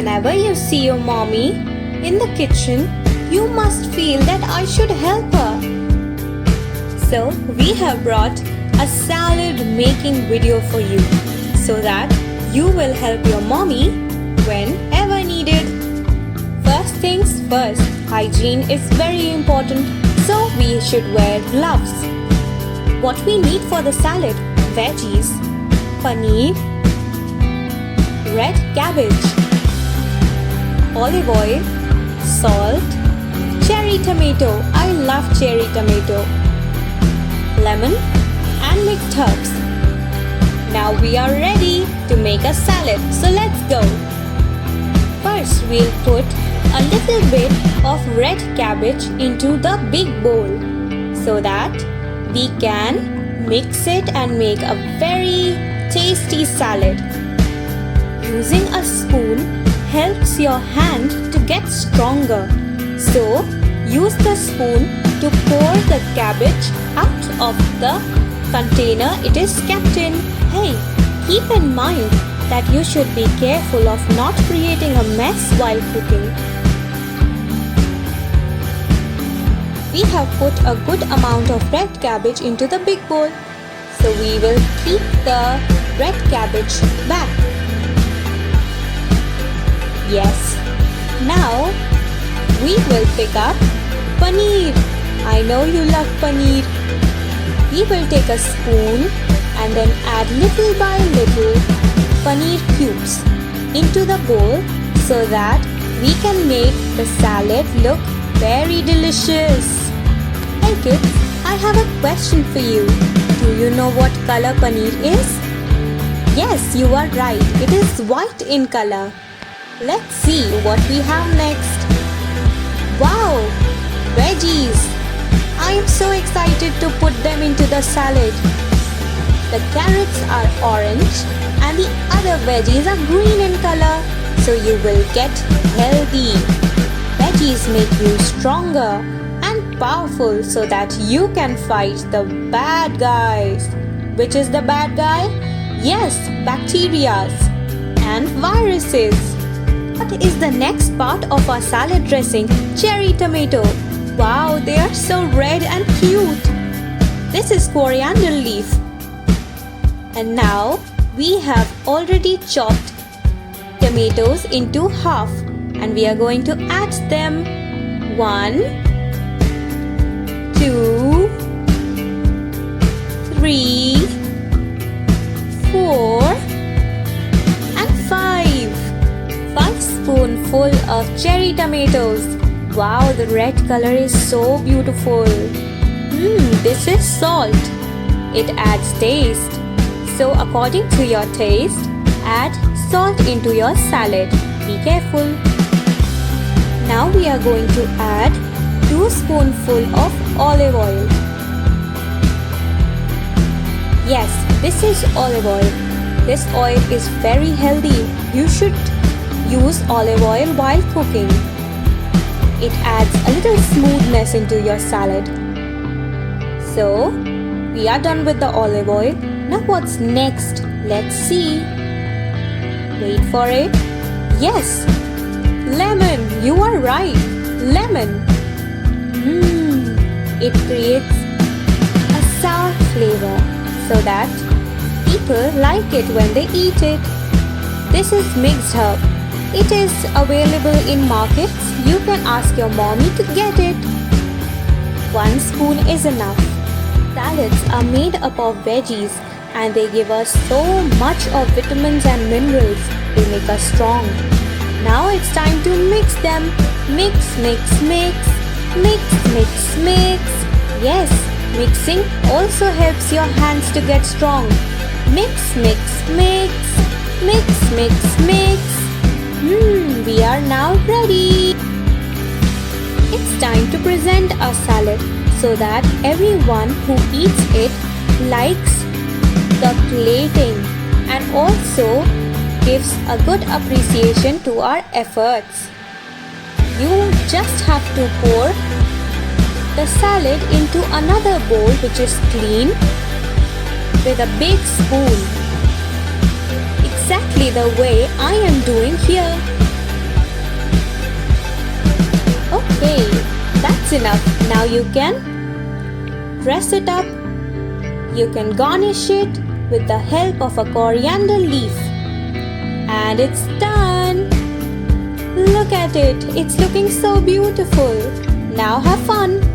whenever you see your mommy in the kitchen, you must feel that I should help her. So we have brought a salad making video for you so that you will help your mommy whenever needed. First things first, hygiene is very important, so we should wear gloves. What we need for the salad: veggies, paneer, red cabbage, olive oil, salt, cherry tomato. I love cherry tomato, lemon and mixed herbs. Now we are ready to make a salad, so let's go. First we'll put a little bit of red cabbage into the big bowl so that we can mix it and make a very tasty salad. Using a spoon helps your hand to get stronger. So use the spoon to pour the cabbage out of the container it is kept in. Hey, keep in mind that you should be careful of not creating a mess while cooking. We have put a good amount of red cabbage into the big bowl, so we will keep the red cabbage back. Yes, now we will pick up paneer. I know you love paneer. We will take a spoon and then add little by little paneer cubes into the bowl so that we can make the salad look very delicious. Hey kids, I have a question for you. Do you know what color paneer is? Yes, you are right. It is white in color. Let's see what we have next. Wow! Veggies! I am so excited to put them into the salad. The carrots are orange and the other veggies are green in color, so you will get healthy. Veggies make you stronger and powerful so that you can fight the bad guys. Which is the bad guy? Yes, bacteria and viruses. What is the next part of our salad dressing? Cherry tomato. Wow, they are so red and cute. This is coriander leaf. And now we have already chopped tomatoes into half and we are going to add them. 1, 2, 3, 4 and 5. 5 spoonful of cherry tomatoes. Wow, the red color is so beautiful. This is salt. It adds taste. So according to your taste, add salt into your salad. Be careful. Now we are going to add 2 spoonfuls of olive oil. Yes, this is olive oil. This oil is very healthy. You should use olive oil while cooking. It adds a little smoothness into your salad. So, we are done with the olive oil. Now what's next? Let's see. Wait for it. Yes, lemon. You are right. Lemon. It creates a sour flavor so that people like it when they eat it. This is mixed herb. It is available in markets. You can ask your mommy to get it. 1 spoon is enough. Salads are made up of veggies and they give us so much of vitamins and minerals. They make us strong. Now it's time to mix them. Mix, mix, mix. Mix, mix, mix. Yes, mixing also helps your hands to get strong. Mix, mix, mix. Mix, mix, mix. We are now ready. It's time to present our salad so that everyone who eats it likes the plating and also gives a good appreciation to our efforts. You just have to pour the salad into another bowl which is clean with a big spoon. Exactly the way I am doing here. That's enough. Now you can dress it up. You can garnish it with the help of a coriander leaf. And it's done! Look at it! It's looking so beautiful! Now have fun!